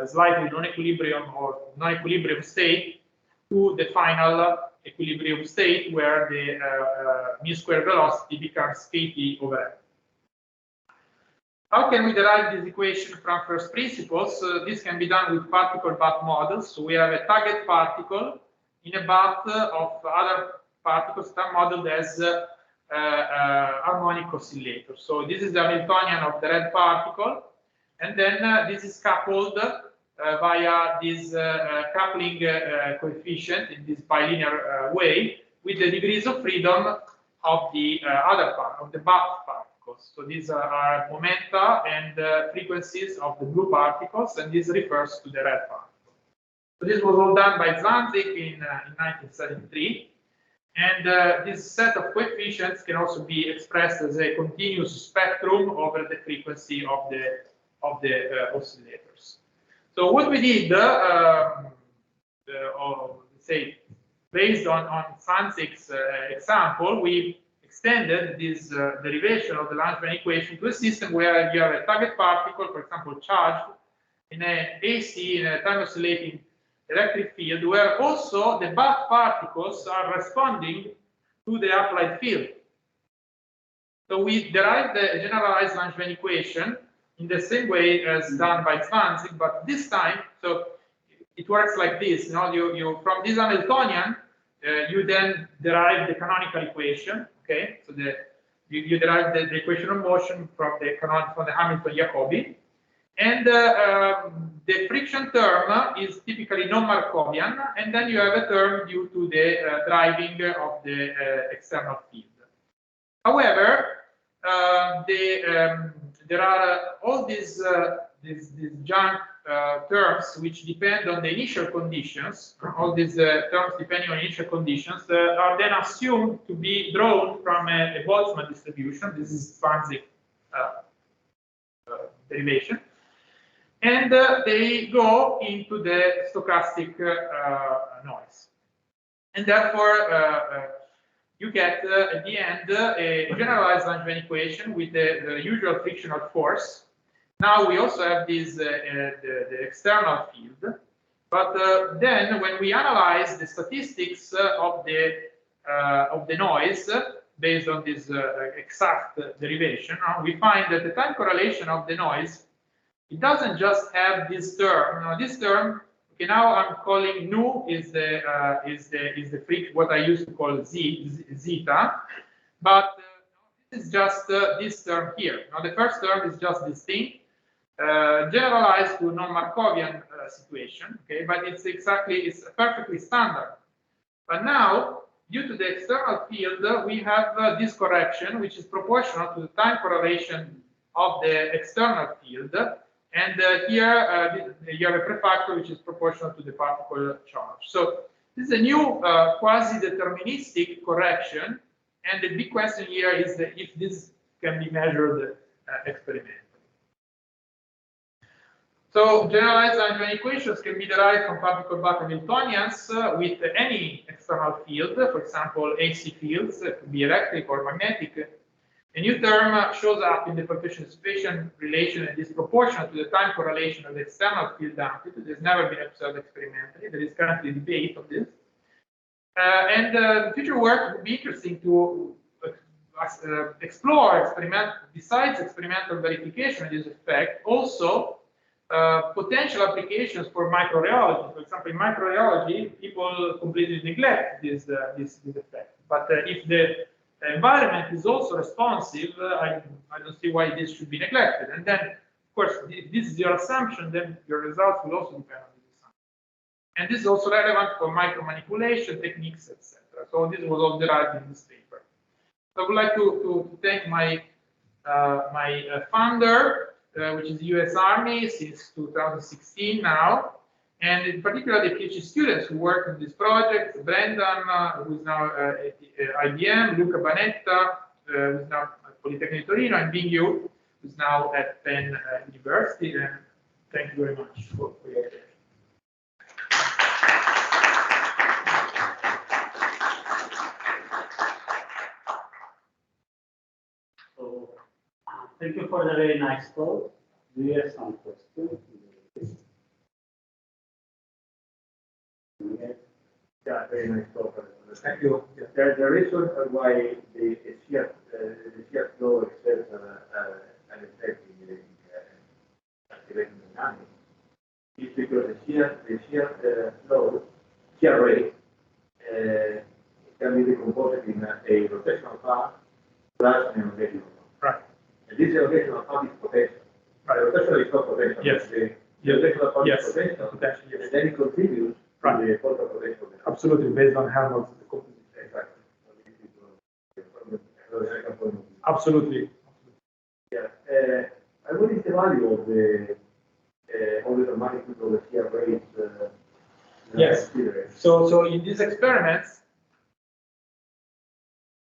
slightly non-equilibrium or non-equilibrium state to the final equilibrium state where the mean square velocity becomes Kt over m. How can we derive this equation from first principles? This can be done with particle bath models. So we have a target particle in a bath of other particles that are modeled as harmonic oscillators. So this is the Hamiltonian of the red particle, and then this is coupled via this coupling coefficient in this bilinear way with the degrees of freedom of the other part, of the bath particles. So these are momenta and frequencies of the blue particles, and this refers to the red particle. So this was all done by Zwanzig in 1973. And this set of coefficients can also be expressed as a continuous spectrum over the frequency of the oscillators. So what we did, let's say, based on Sanzig's example, we extended this derivation of the Langevin equation to a system where you have a target particle, for example, charged in an AC, in a time oscillating electric field, where also the back particles are responding to the applied field. So we derived the generalized Langevin equation in the same way as done by Sanzig, but this time, so it works like this. You know, you from this Hamiltonian, you then derive the canonical equation. Okay, so you derive the equation of motion from the Hamilton-Jacobi, and the friction term is typically non-Markovian, and then you have a term due to the driving of the external field. However, there are all these junk terms which depend on the initial conditions. All these terms depending on initial conditions are then assumed to be drawn from a Boltzmann distribution. This is Sanzig derivation. And they go into the stochastic noise. And therefore, you get, at the end, a generalized Langevin equation with the usual frictional force. Now we also have this, the external field. But then when we analyze the statistics of the noise, based on this exact derivation, we find that the time correlation of the noise, it doesn't just have this term. Now, this term, okay, now I'm calling nu is the what I used to call zeta, but this is just this term here. Now the first term is just this thing, generalized to non-Markovian situation. Okay, but it's perfectly standard. But now, due to the external field, we have this correction, which is proportional to the time correlation of the external field. And here you have a prefactor which is proportional to the particle charge. So this is a new quasi-deterministic correction. And the big question here is that if this can be measured experimentally. So generalized Langevin equations can be derived from particle-back Hamiltonians with any external field, for example, AC fields, it could be electric or magnetic. A new term shows up in the perturbation relation and is proportional to the time correlation of the external field amplitude. It has never been observed experimentally. There is currently debate on this. And future work would be interesting to explore besides experimental verification of this effect, also potential applications for microreology. For example, in microreology, people completely neglect this effect. But if the environment is also responsive, I don't see why this should be neglected. And then, of course, if this is your assumption, then your results will also depend on this assumption. And this is also relevant for micromanipulation techniques, etc. So this was all derived in this paper. So I would like to thank my funder, which is the US Army since 2016 now. And in particular, the PhD students who work on this project, Brendan, who is now at IBM, Luca Banetta, who is now at Polytechnic Torino, and Bingyu, who is now at Penn University. And thank you very much for your attention. So, thank you for the very nice talk. Do you have some questions? Yeah, very nice talk. Thank you. The reason why the shear flow exerts an effect in the activating dynamics is because the shear rate can be decomposed in a rotational path plus an rotational path. Right. And this rotational path is potential. Right. The rotational is not potential. Yes. The rotational path Yes. is potential. Potential, yes. And then it contributes Right. to the total potential. Absolutely, based on Helmholtz composition. Exactly. Absolutely. Yeah. And what is the value of the magnitude of the shear rates? Yes. So in these experiments,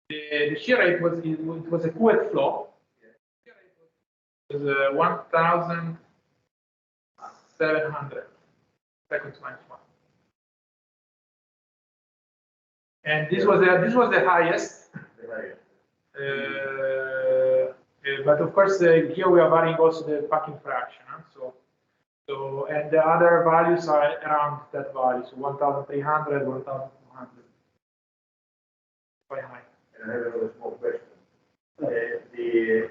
the shear rate was it was a fluid flow. It was 1,700 seconds minus 1. And this was the highest. But of course, here we are varying also the packing fraction. Huh? So and the other values are around that value, so 1,300, 1,200. Quite high. And I have another small question. The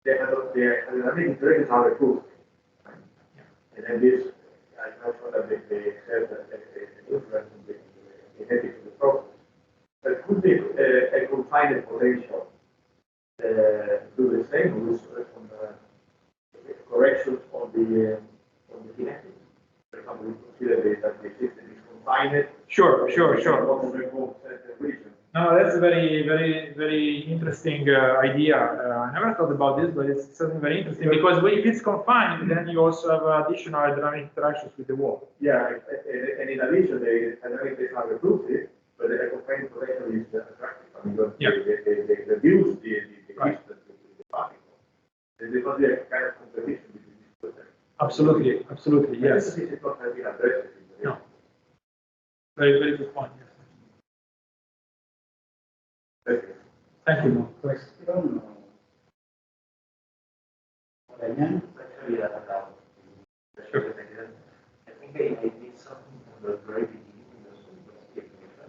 integrators are approved. And then this, I'm not sure that they accept that the influence of the genetics of the process. But could be a confined potential do the same with some corrections on the kinetics? For example, we consider that the system is confined. Sure. No, that's a very interesting idea. I never thought about this, but it's something very interesting because if it's confined, then you also have additional dynamic interactions with the wall. Yeah, and in addition, the dynamic they have approved it, but the confined potential is attractive. I mean, they reduce the distance between the particles. There's not a kind of competition between these two. Absolutely, yes. This is not has been addressed. No. Very good point. Yes. Thank you. Question. Opinion? Actually, Sure. I think I did something from the very beginning in the definition.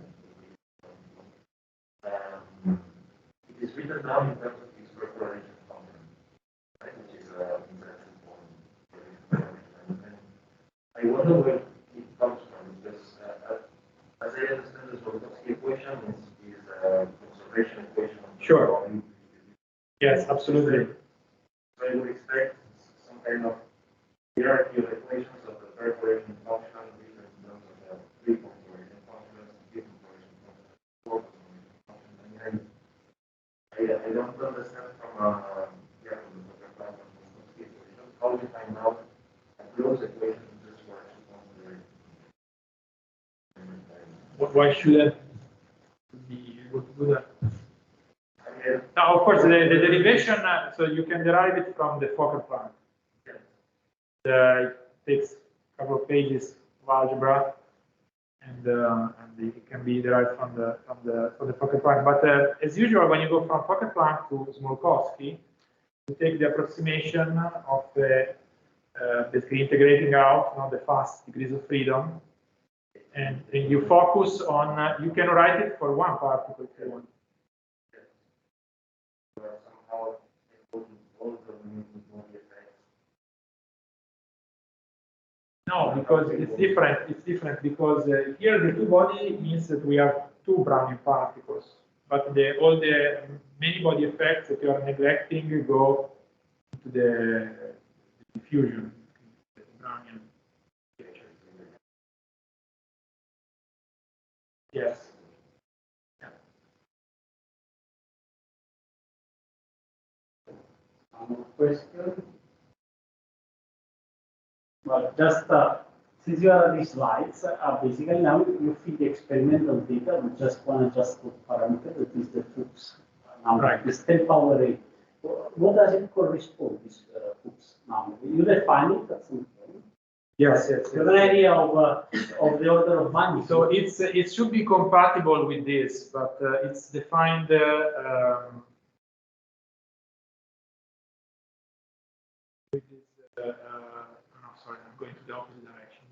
It is written down in terms of its perforation function, right, which is an interesting point. I wonder where it comes from, because as I understand the Swarovski equation is a conservation equation. Sure. Yes, absolutely. So I would expect some kind of hierarchy of equations of the perforation function, different terms of the three perforation functions, different perforation functions, four perforation functions. I mean, I don't understand from the Swarovski equation how we find out a closed equation just for Why shouldn't be able to do that? Now, of course, the derivation, so you can derive it from the Fokker Planck. It takes a couple of pages of algebra, and it can be derived from the Fokker Planck. But as usual, when you go from Fokker Planck to Smolkowski, you take the approximation of basically integrating out the fast degrees of freedom, and you focus on. You can write it for one particle if you want. No, because it's different. It's different because here the two body means that we have two Brownian particles, but all the many body effects that you are neglecting go to the diffusion. Brownian. Yes. Question? Well, just since you have these slides, basically now you feed the experimental data. We just want to just put parameter that is the Fuchs number, Right. this 10 power 8. What does it correspond, this Fuchs number? You define it at some point. Yes. You have an idea of the order of magnitude. So it should be compatible with this, but it's defined. With this, no, sorry, I'm going to the opposite direction.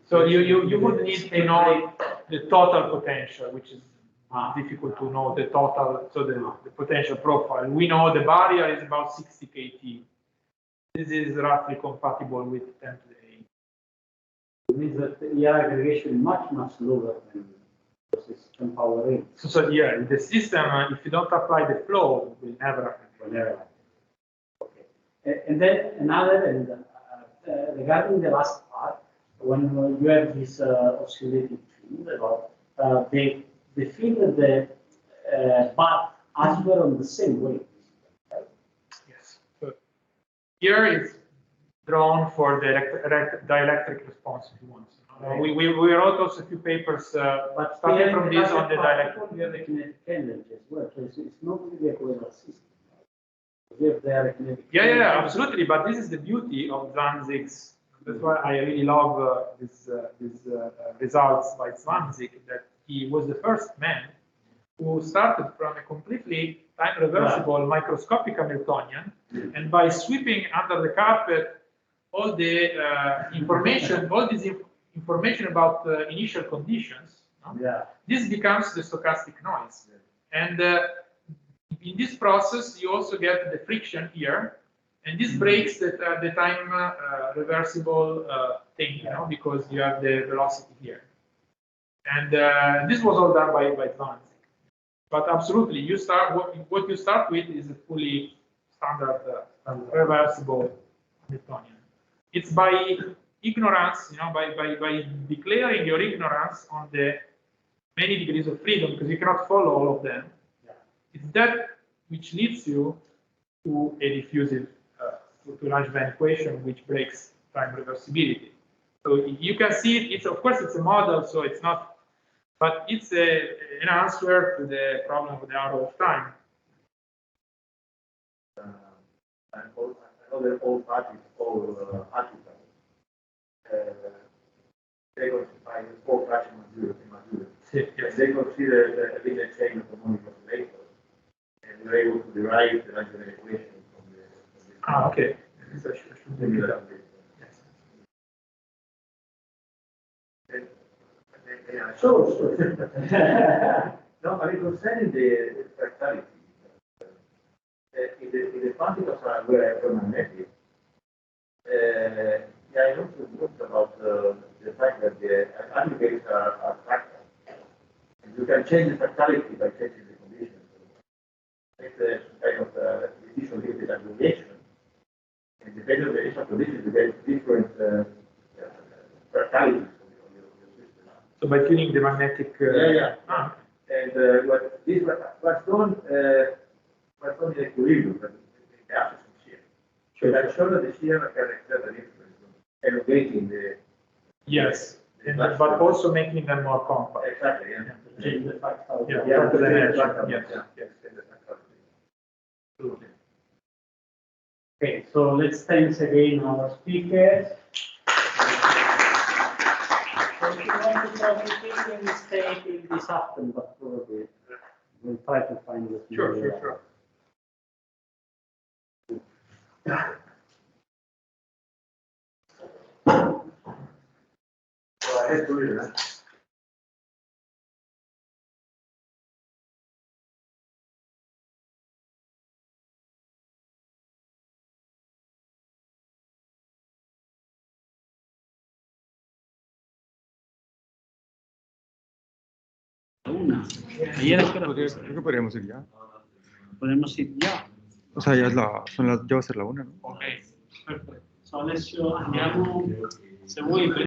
So you would need to know the total potential, which is difficult to know the total, so the potential profile. We know the barrier is about 60 kT. This is roughly compatible with 10 to the 8. It means that the ER aggregation is much lower than this 10 power 8. So yeah, the system, if you don't apply the flow, will never happen. Okay. And then another, regarding the last part, when you have this oscillating field, the field that but as well on the same way. Yes. So Here is drawn for the dielectric response if you want. We wrote also a few papers But starting from this on the dielectric. We have a kinetic energy as well, so it's not really a colloidal system. We have there a kinetic energy. Yeah, absolutely. But this is the beauty of Zwanzig's. That's why I really love these results by Zwanzig, that he was the first man who started from a completely time-reversible microscopic Hamiltonian, and by sweeping under the carpet all the information, all this information about initial conditions, this becomes the stochastic noise. And in this process, you also get the friction here, and this breaks the time reversible thing, because you have the velocity here. And this was all done by Zwanzig. But absolutely, you start what you start with is a fully standard reversible Hamiltonian. It's by ignorance, by declaring your ignorance on the many degrees of freedom, because you cannot follow all of them. It's that which leads you to a diffusive to Langevin equation, which breaks time reversibility. So you can see it. It's, of course, it's a model, so it's not. But it's an answer to the problem of the arrow of time. Another old article called article. They classify the four fraction materials. Yes. They consider a linear chain of harmonic oscillators, and we're able to derive the Langevin equation from the Okay. So I should do that. Yes. Sure. No, I mean, concerning the fractality, if the particles are magnetic, I also looked about the fact that the aggregates are fractal. And you can change the fractality by changing the conditions. So it's a kind of decision limited aggregation. And depending on the initial conditions, you get different fractalities. So by tuning the magnetic. And what's done in equilibrium, but in the absence of shear. So that shows that the shear can exert an influence on elongating the. Yes, but also making them more compact. Exactly. Yeah. Change the fractal. Yes. Absolutely. Okay, so let's thank again our speakers. So if you want to make a mistake in this happen, but probably we'll try to find the Sure. So I had to read that. Una. Ayer espera. Creo que podríamos ir ya. Podemos ir ya. O sea, ya ya va a ser la 1, ¿no? Ok, perfetto. So Alessio, andiamo, se vuoi